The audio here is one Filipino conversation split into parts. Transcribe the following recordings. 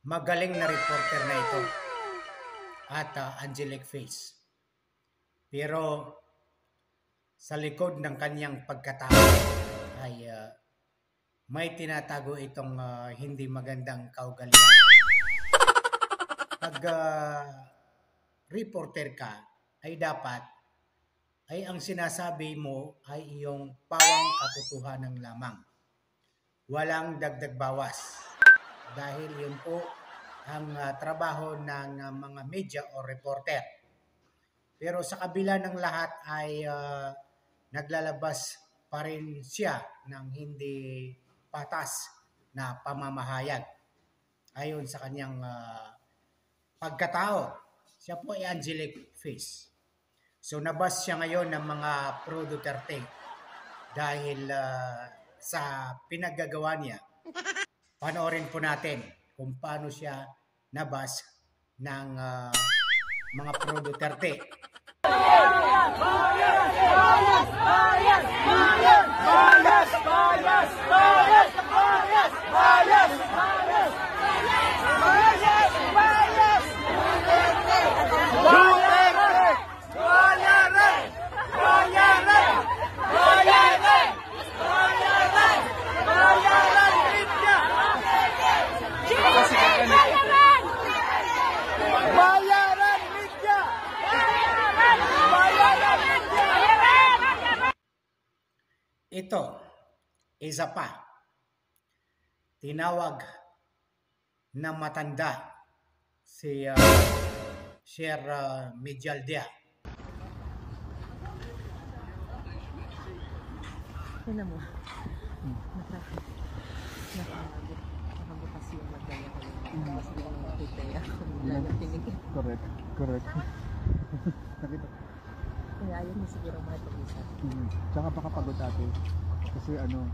Magaling na reporter na ito at angelic face. Pero sa likod ng kanyang pagkatao ay may tinatago itong hindi magandang kaugalian. Pag reporter ka ay dapat ay ang sinasabi mo ay iyong pawang katotohanan lamang. Walang dagdag bawas. Dahil yun po ang trabaho ng mga media o reporter. Pero sa kabila ng lahat ay naglalabas pa rin siya ng hindi patas na pamamahayag. Ayon sa kanyang pagkatao, siya po ay angelic face. So nabas siya ngayon ng mga pro Duterte dahil sa pinaggagawa niya. Panoorin po natin kung paano siya nabas ng mga pro Duterte. Ito, isa pa, tinawag na matanda si Sher Medialdia. Tignan mo. Nakabukas yung magdala ko. Mas hindi mo makita yan. Correct. Nakita. Kaya ayaw mo siguro makipag-isa. Tsaka baka pagod ate. Kasi ano.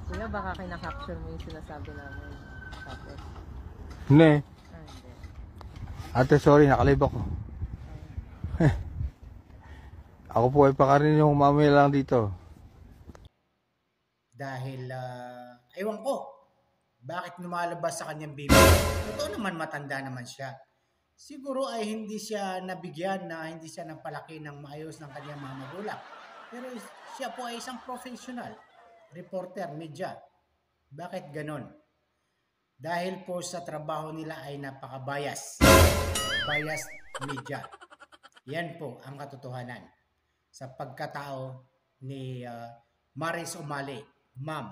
Kuya, baka kinakapture mo yung sinasabi namin. Tapos. Hindi. Hindi. Ate, sorry, nakalive ako. Ako po ay pakarin yung mamaya lang dito. Dahil, ewan ko, bakit lumalabas sa kanyang bibig? Totoo naman, matanda naman siya. Siguro ay hindi siya nabigyan na hindi siya napalaki ng maayos ng kanyang mga magulang. Pero siya po ay isang professional, reporter, media. Bakit ganon? Dahil po sa trabaho nila ay napaka-bias. Bias media. Yan po ang katotohanan sa pagkatao ni Maris Umali. Ma'am,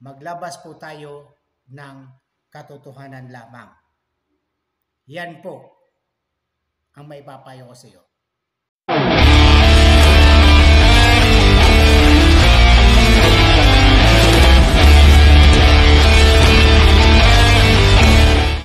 maglabas po tayo ng katotohanan lamang. Yan po ang maipapayo ko sa iyo.